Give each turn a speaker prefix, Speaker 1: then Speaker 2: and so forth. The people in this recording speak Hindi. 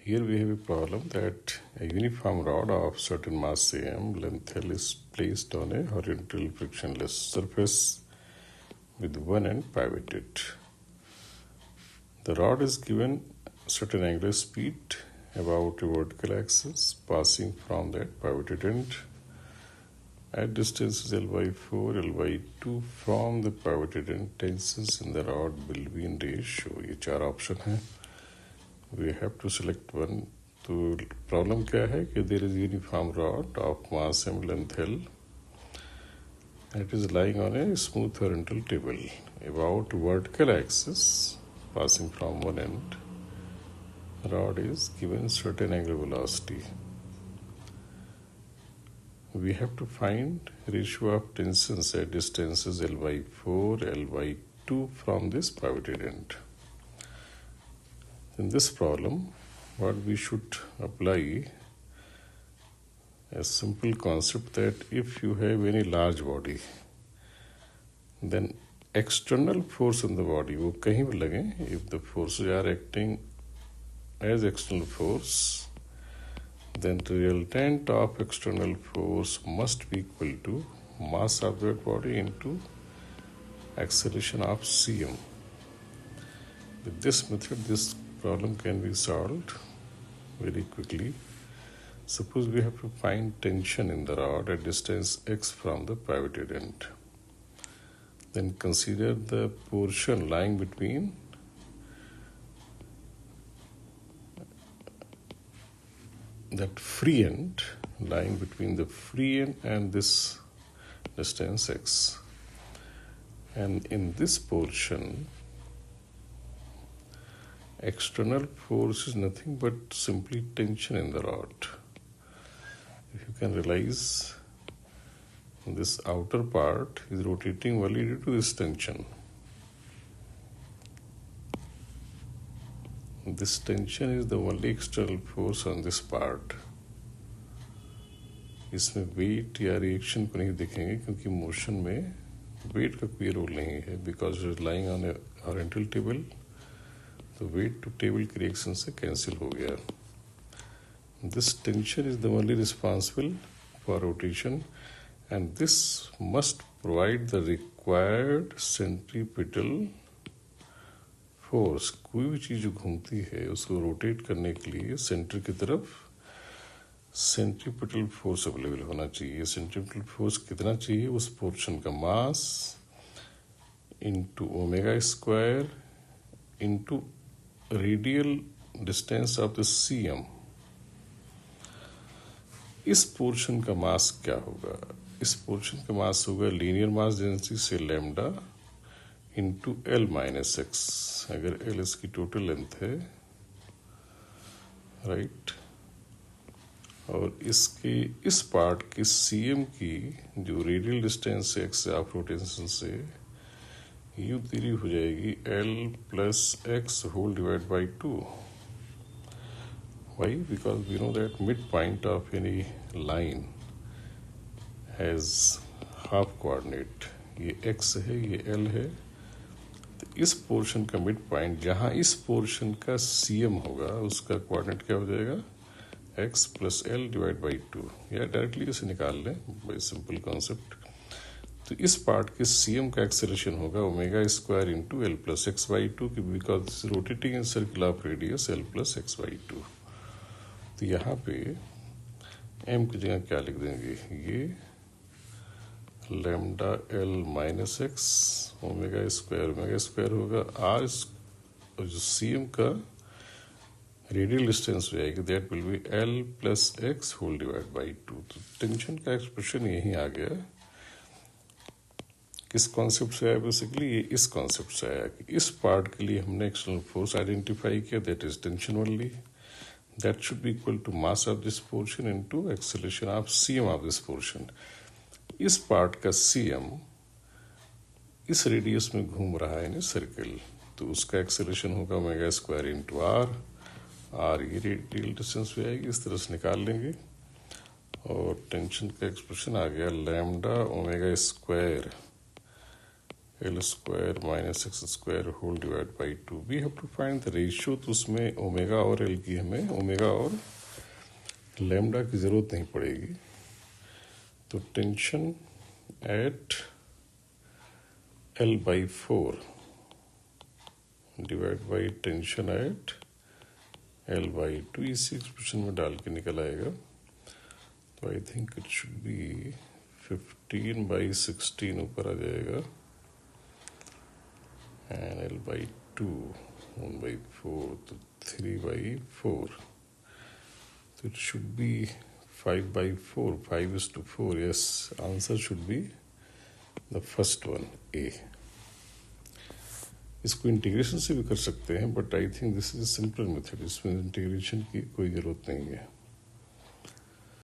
Speaker 1: Here we have a problem that a uniform rod of certain mass m, length L, is placed on a horizontal frictionless surface with one end pivoted. The rod is given certain angular speed about a vertical axis passing from that pivoted end at distances L by 4, L by 2 from the pivoted end. Tensions in the rod will be in ratio. ये चार ऑप्शन हैं. We have to select one. तो प्रॉब्लम क्या है कि there is a uniform rod of mass m, length L. It is lying on a smooth horizontal table about vertical axis passing from one end. Rod is given certain angular velocity. We have to find ratio of tensions at distances L by 4, L by 2 from this pivoted end. In this problem, what we should apply a simple concept that if you have any large body, then external force in the body वो कहीं भी लगे, if the forces are acting as external force, then the resultant of external force must be equal to mass of that body into acceleration of cm. With this method, this problem can be solved very quickly. Suppose we have to find tension in the rod at distance x from the pivoted end. Then consider the portion lying between that free end, lying between the free end and this distance x. And in this portion, external force is nothing but simply tension in the rod. If you can realize, this outer part is rotating only due to this tension. This tension is the only external force on this part. इसमें वेट या रिएक्शन को नहीं देखेंगे क्योंकि मोशन में वेट का कोई रोल नहीं है, because it is lying on A horizontal table. तो वेट टू टेबल की रिएक्शन से कैंसिल हो गया. This tension is the only responsible for rotation and this must provide the required centripetal force. कोई भी चीज जो घूमती है उसको रोटेट करने के लिए सेंटर की तरफ सेंट्रीपिटल फोर्स अवेलेबल होना चाहिए. सेंट्रीपिटल फोर्स कितना चाहिए? उस पोर्शन का mass into omega square into radial distance of the CM. इस पोर्शन का मास क्या होगा? इस पोर्शन का मास होगा लीनियर मास डेंसिटी से lambda into L minus X. अगर एल इसकी टोटल लेंथ है, राइट, और इसके इस पार्ट की सीएम की जो radial distance X of rotation से यू तेरी हो जाएगी L plus X whole divide by 2. Why? Because we know that mid point of any line has half coordinate. ये एक्स है, ये एल है. तो इस पोर्शन का मिड पॉइंट जहां इस पोर्शन का सीएम होगा उसका कोऑर्डिनेट क्या हो जाएगा? X plus L divide by 2. या डायरेक्टली इसे निकाल लें, बाई सिंपल कॉन्सेप्ट. तो इस पार्ट के सीएम का एक्सेलरेशन होगा omega square into L plus x by 2, because rotating in circle of radius L plus x by 2. तो यहाँ पे एम की जगह क्या लिख देंगे? ये lambda L minus X omega square होगा आर, और जो सीएम का रेडियल डिस्टेंस हो जाएगी that will be L plus X whole divide by 2. तो टेंशन का एक्सप्रेशन यही आ गया. किस कॉन्सेप्ट से आया? बेसिकली ये इस कॉन्सेप्ट से आया कि इस पार्ट के लिए हमने एक्सटर्नल फोर्स आइडेंटिफाई किया, that is tension only. That should be equal to mass of this portion into acceleration of CM of this portion. इस पार्ट का सीएम इस रेडियस में घूम रहा है सर्किल, तो उसका एक्सेलरेशन होगा omega square into R. R ये रेडियल डिस्टेंस भी आएगी, इस तरह से निकाल लेंगे. और टेंशन का एक्सप्रेशन आ गया lambda omega square L square minus X square whole divide by 2। We have to find the ratio, तो उसमें ओमेगा और एल की हमें ओमेगा और लैम्डा की ज़रूरत नहीं पड़ेगी। तो tension eight L by 4 divide by tension eight L by 2 इसी एक्सप्रेशन में डाल के निकल आएगा। तो I think it should B 15/16 ऊपर आ जाएगा, एंड एल बाई 2 1/4, तो 3/4, तो it should be 5/4, 5:4। Yes, answer should be the first one, A. इसको इंटीग्रेशन से भी कर सकते हैं, but I think this is a simple method, इसमें इंटीग्रेशन की कोई ज़रूरत नहीं है।